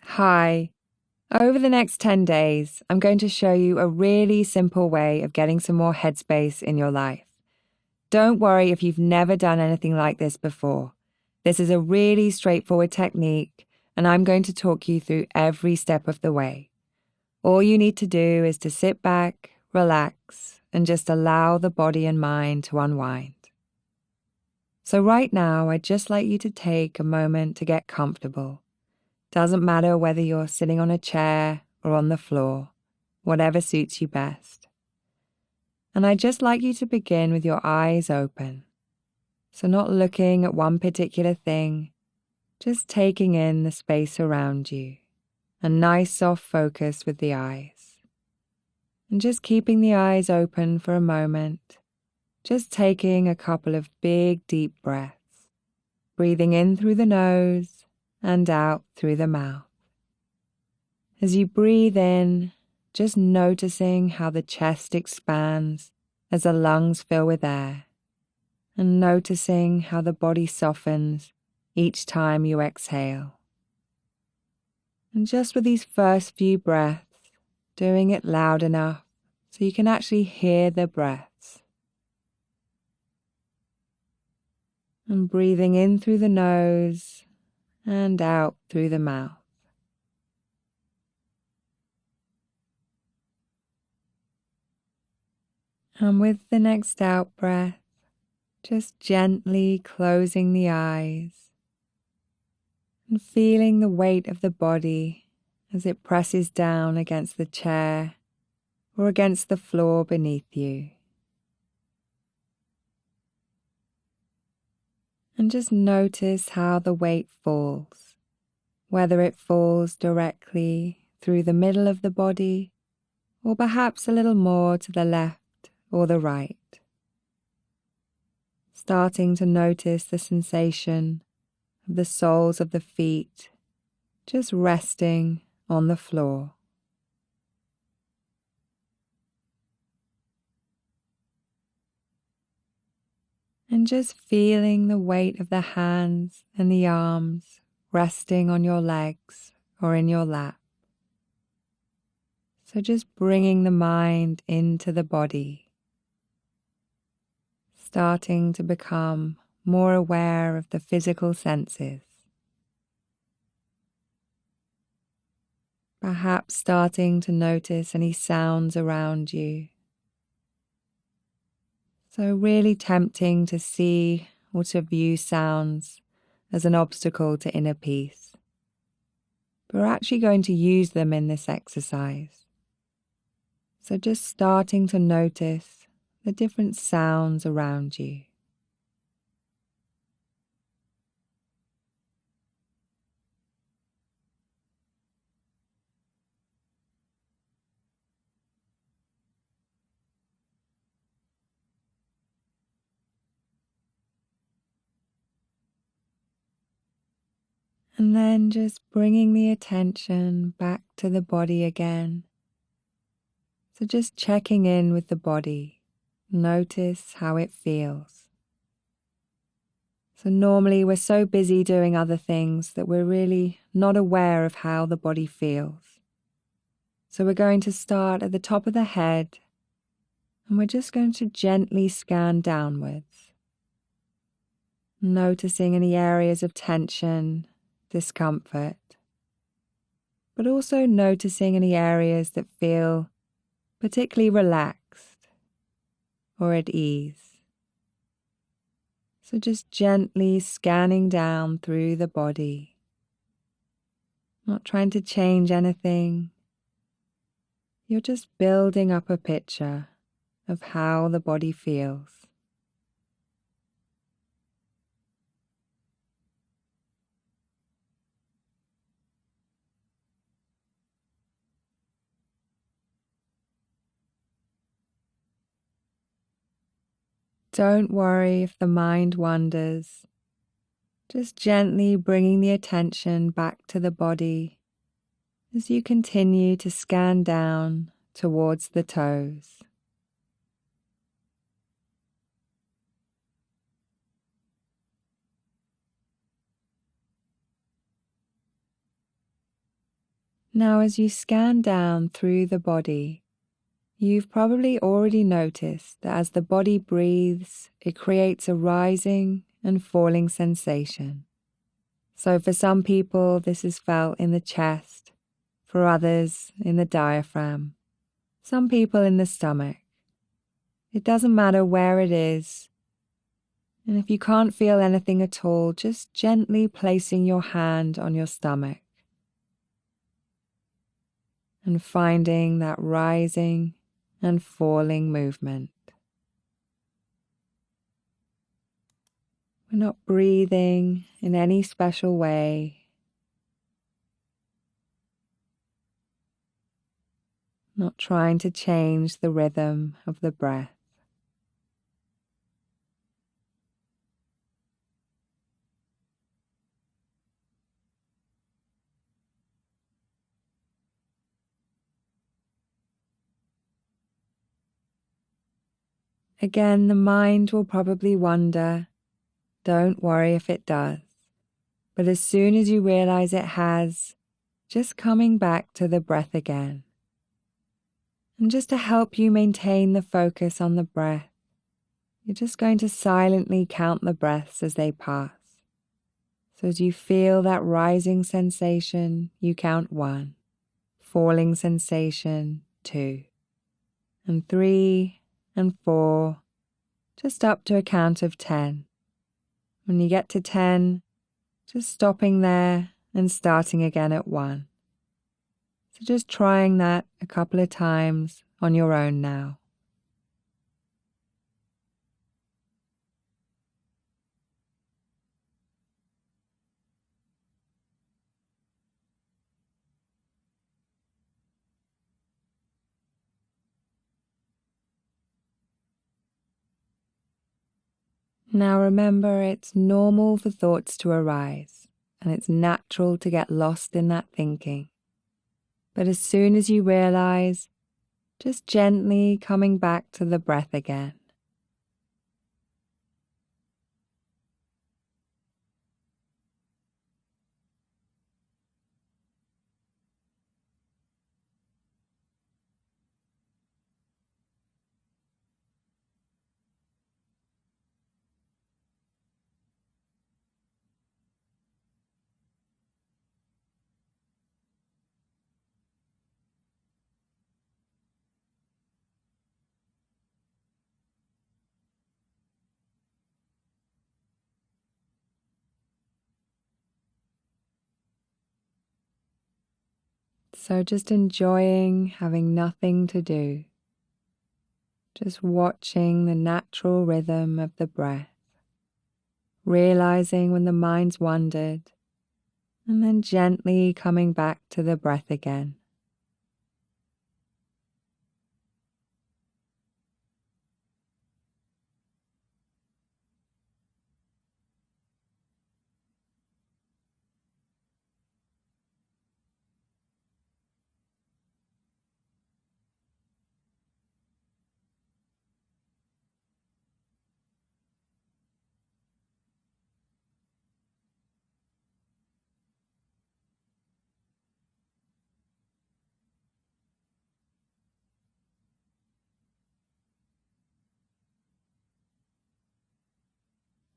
Hi. Over the next 10 days, I'm going to show you a really simple way of getting some more headspace in your life. Don't worry if you've never done anything like this before. This is a really straightforward technique, and I'm going to talk you through every step of the way. All you need to do is to sit back, relax, and just allow the body and mind to unwind. So right now, I'd just like you to take a moment to get comfortable. Doesn't matter whether you're sitting on a chair or on the floor, whatever suits you best. And I'd just like you to begin with your eyes open. So not looking at one particular thing, just taking in the space around you. A nice soft focus with the eyes. And just keeping the eyes open for a moment, just taking a couple of big deep breaths, breathing in through the nose and out through the mouth. As you breathe in, just noticing how the chest expands as the lungs fill with air, and noticing how the body softens each time you exhale. And just with these first few breaths, doing it loud enough so you can actually hear the breaths. And breathing in through the nose and out through the mouth. And with the next out breath, just gently closing the eyes and feeling the weight of the body as it presses down against the chair or against the floor beneath you. And just notice how the weight falls, whether it falls directly through the middle of the body or perhaps a little more to the left or the right. Starting to notice the sensation of the soles of the feet just resting on the floor. And just feeling the weight of the hands and the arms resting on your legs or in your lap. So just bringing the mind into the body, starting to become more aware of the physical senses. Perhaps starting to notice any sounds around you. So really tempting to see or to view sounds as an obstacle to inner peace. But we're actually going to use them in this exercise. So just starting to notice the different sounds around you. And then just bringing the attention back to the body again. So just checking in with the body. Notice how it feels. So normally we're so busy doing other things that we're really not aware of how the body feels. So we're going to start at the top of the head, and we're just going to gently scan downwards, noticing any areas of tension, discomfort, but also noticing any areas that feel particularly relaxed or at ease. So just gently scanning down through the body, not trying to change anything. You're just building up a picture of how the body feels. Don't worry if the mind wanders. Just gently bringing the attention back to the body as you continue to scan down towards the toes. Now, as you scan down through the body, you've probably already noticed that as the body breathes, it creates a rising and falling sensation. So for some people, this is felt in the chest, for others in the diaphragm, some people in the stomach. It doesn't matter where it is. And if you can't feel anything at all, just gently placing your hand on your stomach and finding that rising and falling movement. We're not breathing in any special way. Not trying to change the rhythm of the breath. Again, the mind will probably wander. Don't worry if it does. But as soon as you realize it has, just coming back to the breath again. And just to help you maintain the focus on the breath, you're just going to silently count the breaths as they pass. So as you feel that rising sensation, you count 1, falling sensation 2, and 3 and 4, just up to a count of 10. When you get to 10, just stopping there and starting again at 1. So just trying that a couple of times on your own now. Now remember, it's normal for thoughts to arise, and it's natural to get lost in that thinking. But as soon as you realize, just gently coming back to the breath again. So just enjoying having nothing to do. Just watching the natural rhythm of the breath. Realizing when the mind's wandered, and then gently coming back to the breath again.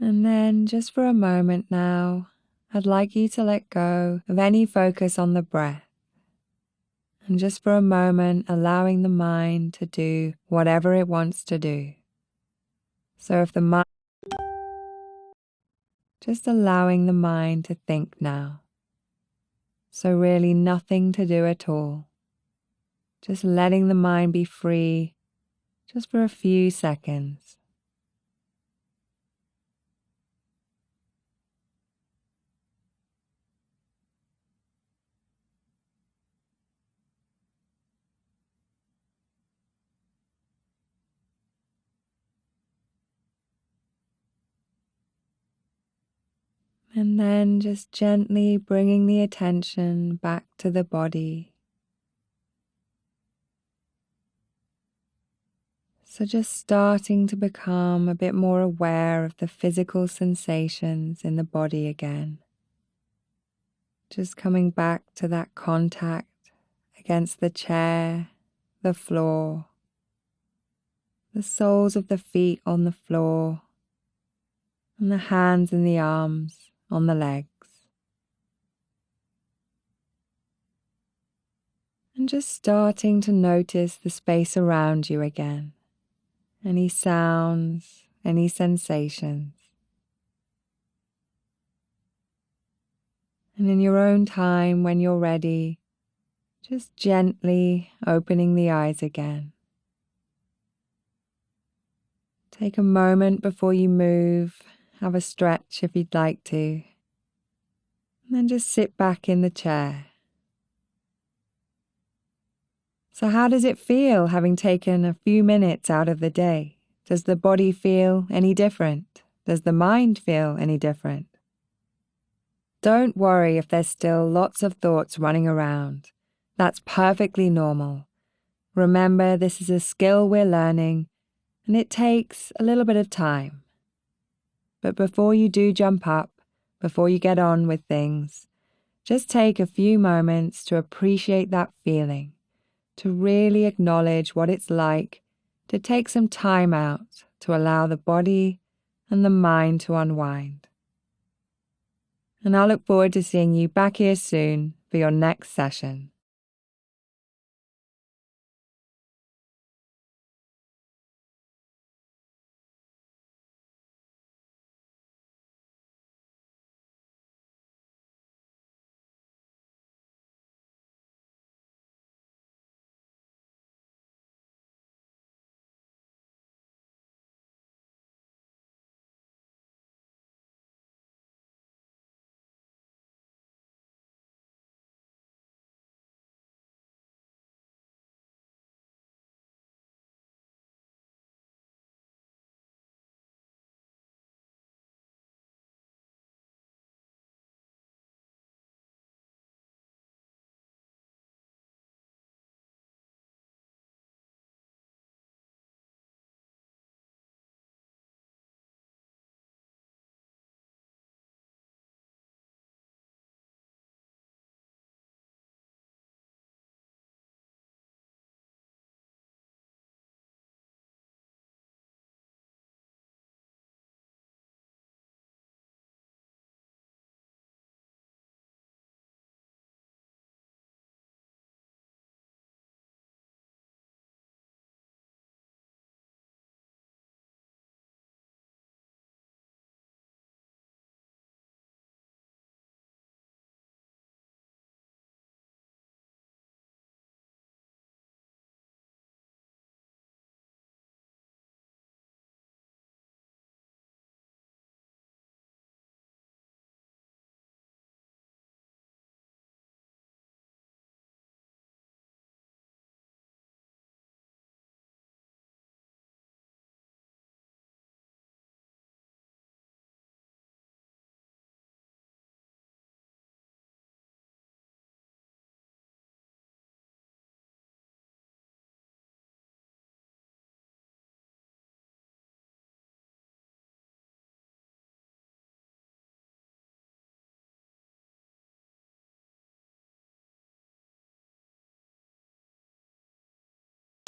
And then just for a moment now, I'd like you to let go of any focus on the breath. And just for a moment, allowing the mind to do whatever it wants to do. So if the mind, just allowing the mind to think now. So really nothing to do at all. Just letting the mind be free just for a few seconds. And then just gently bringing the attention back to the body. So just starting to become a bit more aware of the physical sensations in the body again. Just coming back to that contact against the chair, the floor, the soles of the feet on the floor, and the hands and the arms on the legs. And just starting to notice the space around you again. Any sounds, any sensations. And in your own time, when you're ready, just gently opening the eyes again. Take a moment before you move, have a stretch if you'd like to, and then just sit back in the chair. So how does it feel having taken a few minutes out of the day? Does the body feel any different? Does the mind feel any different? Don't worry if there's still lots of thoughts running around. That's perfectly normal. Remember, this is a skill we're learning, and it takes a little bit of time. But before you do jump up, before you get on with things, just take a few moments to appreciate that feeling, to really acknowledge what it's like to take some time out to allow the body and the mind to unwind. And I look forward to seeing you back here soon for your next session.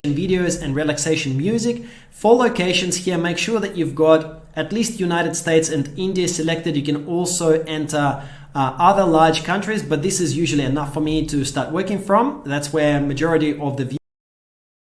Videos and relaxation music. 4 locations here. Make sure that you've got at least United States and India selected. You can also enter other large countries, but this is usually enough for me to start working from. That's where majority of the viewers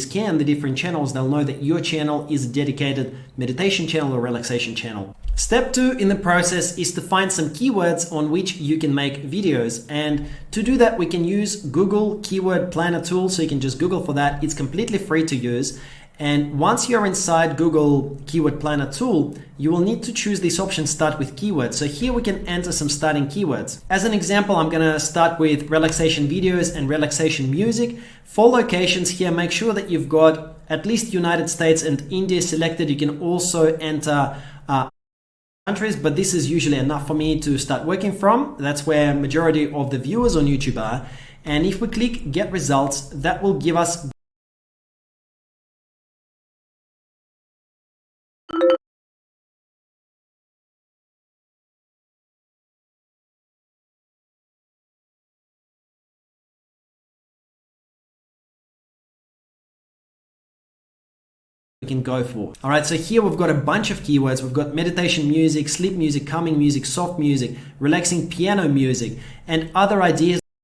scan the different channels. They'll know that your channel is a dedicated meditation channel or relaxation channel. Step 2 in the process is to find some keywords on which you can make videos, and to do that we can use Google Keyword Planner tool. So you can just Google for that. It's completely free to use, and once you're inside Google Keyword Planner tool, you will need to choose this option, start with keywords. So here we can enter some starting keywords. As an example, I'm gonna start with relaxation videos and relaxation music. 4 locations here. Make sure that you've got at least United States and India selected. You can also enter countries, but this is usually enough for me to start working from. That's where majority of the viewers on YouTube are. And if we click get results, that will give us we can go for. All right, so here we've got a bunch of keywords. We've got meditation music, sleep music, calming music, soft music, relaxing piano music, and other ideas